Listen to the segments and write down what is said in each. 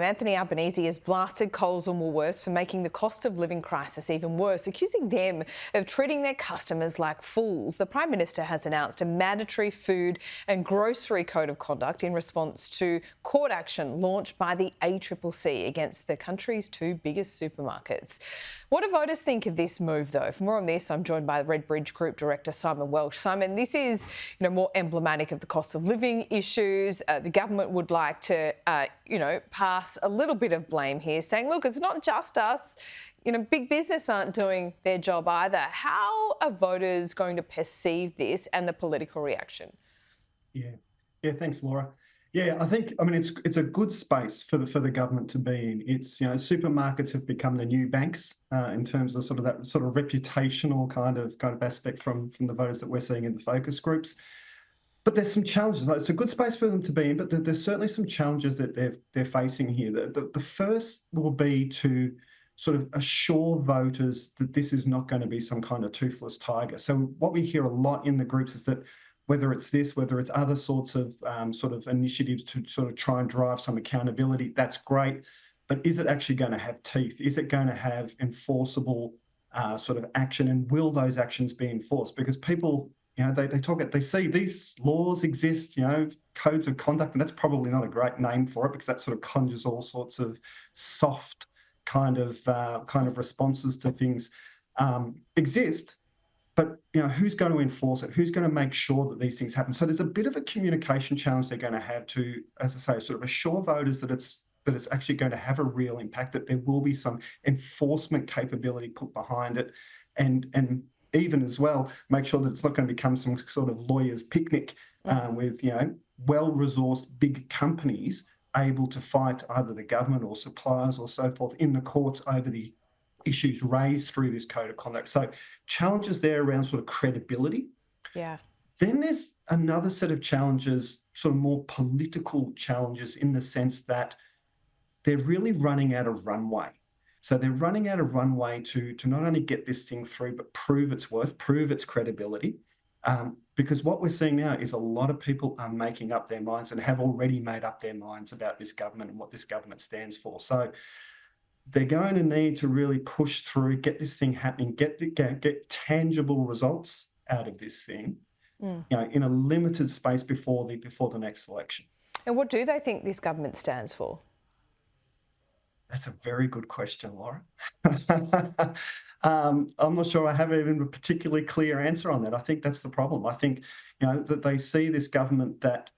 Anthony Albanese has blasted Coles and Woolworths for making the cost of living crisis even worse, accusing them of treating their customers like fools. The Prime Minister has announced a mandatory food and grocery code of conduct in response to court action launched by the ACCC against the country's two biggest supermarkets. What do voters think of this move, though? For more on this, I'm joined by RedBridge Group Director Simon Welsh. Simon, this is more emblematic of the cost of living issues. The government would like to, pass a little bit of blame here, saying, look, it's not just us. Big business aren't doing their job either. How are voters going to perceive this and the political reaction? Yeah, thanks, Laura. Yeah, I mean, it's a good space for the government to be in. It's, supermarkets have become the new banks in terms of that reputational kind of aspect from the voters that we're seeing in the focus groups. But there's some challenges. It's a good space for them to be in, but there's certainly some challenges that they're facing here. The first will be to assure voters that this is not going to be some kind of toothless tiger. So what we hear a lot in the groups is that whether it's this, whether it's other sorts of initiatives to try and drive some accountability, that's great. But is it actually going to have teeth? Is it going to have enforceable action? And will those actions be enforced? Because people, they see these laws exist, codes of conduct, and that's probably not a great name for it because that conjures all sorts of soft kind of responses to things exist. But who's going to enforce it? Who's going to make sure that these things happen? So there's a bit of a communication challenge they're going to have to, as I say, assure voters that it's actually going to have a real impact, that there will be some enforcement capability put behind it, and even as well make sure that it's not going to become some sort of lawyer's picnic with well-resourced big companies able to fight either the government or suppliers or so forth in the courts over the issues raised through this code of conduct. So challenges there around credibility. Yeah. Then there's another set of challenges, more political challenges, in the sense that they're really running out of runway. So they're running out of runway to not only get this thing through, but prove its worth, prove its credibility. Because what we're seeing now is a lot of people are making up their minds and have already made up their minds about this government and what this government stands for. So they're going to need to really push through, get this thing happening, get tangible results out of this thing, in a limited space before the next election. And what do they think this government stands for? That's a very good question, Laura. I'm not sure I have even a particularly clear answer on that. I think that's the problem. I think, that they see this government that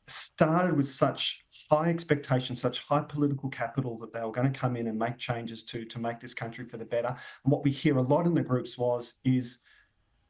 started with such high expectations, such high political capital, that they were going to come in and make changes to make this country for the better. And what we hear a lot in the groups is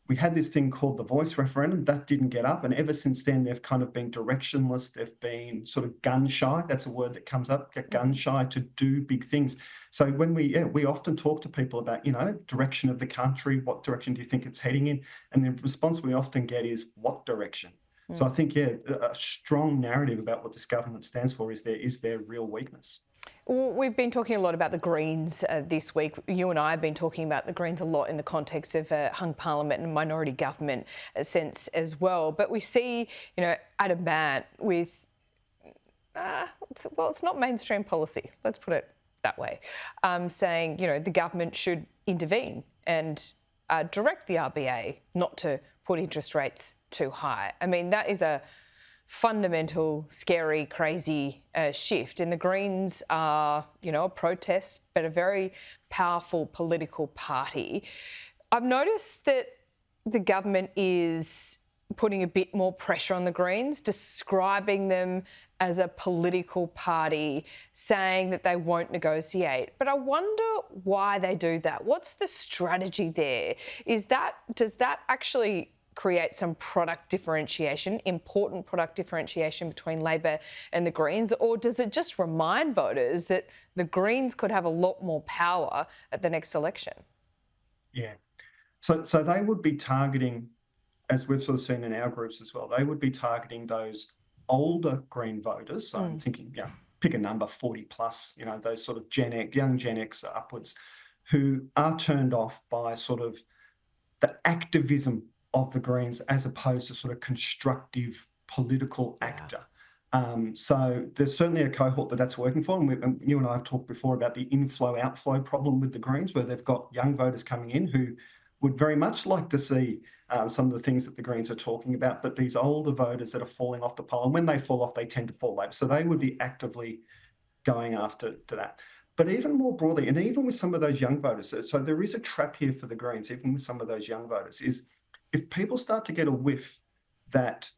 we had this thing called the voice referendum that didn't get up, and ever since then they've kind of been directionless. They've been gun shy. That's a word that comes up. Get gun shy to do big things. So when we often talk to people about direction of the country, what direction do you think it's heading in, and the response we often get is what direction. So I think a strong narrative about what this government stands for is their real weakness. Well, we've been talking a lot about the Greens this week. You and I have been talking about the Greens a lot in the context of a hung parliament and minority government sense as well. But we see, Adam Bandt with, it's not mainstream policy, let's put it that way, saying, the government should intervene and direct the RBA not to put interest rates too high. I mean, that is a fundamental, scary, crazy shift. And the Greens are, a protest, but a very powerful political party. I've noticed that the government is putting a bit more pressure on the Greens, describing them as a political party, saying that they won't negotiate. But I wonder why they do that. What's the strategy there? Does that actually create some product differentiation, important product differentiation between Labor and the Greens? Or does it just remind voters that the Greens could have a lot more power at the next election? Yeah. So they would be targeting, as we've seen in our groups as well, they would be targeting those older Green voters. So I'm thinking, pick a number, 40 plus, those young Gen X upwards, who are turned off by the activism of the Greens as opposed to constructive political actor. So there's certainly a cohort that's working for, and you and I have talked before about the inflow-outflow problem with the Greens, where they've got young voters coming in who would very much like to see some of the things that the Greens are talking about, but these older voters that are falling off the poll, and when they fall off, they tend to fall Labor. So they would be actively going after that. But even more broadly, and even with some of those young voters, so there is a trap here for the Greens, even with some of those young voters, is if people start to get a whiff that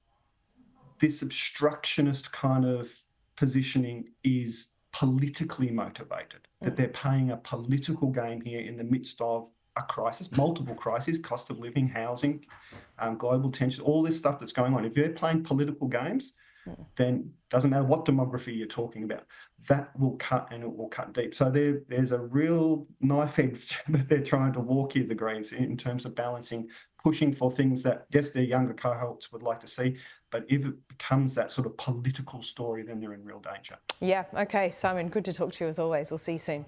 this obstructionist kind of positioning is politically motivated, that they're playing a political game here in the midst of a crisis, multiple crises, cost of living, housing, global tension, all this stuff that's going on. If they're playing political games, then doesn't matter what demography you're talking about, that will cut, and it will cut deep. So there's a real knife edge that they're trying to walk here, the Greens, in terms of balancing, pushing for things that, yes, their younger cohorts would like to see, but if it becomes that sort of political story, then they're in real danger. Yeah, okay, Simon, good to talk to you as always. We'll see you soon.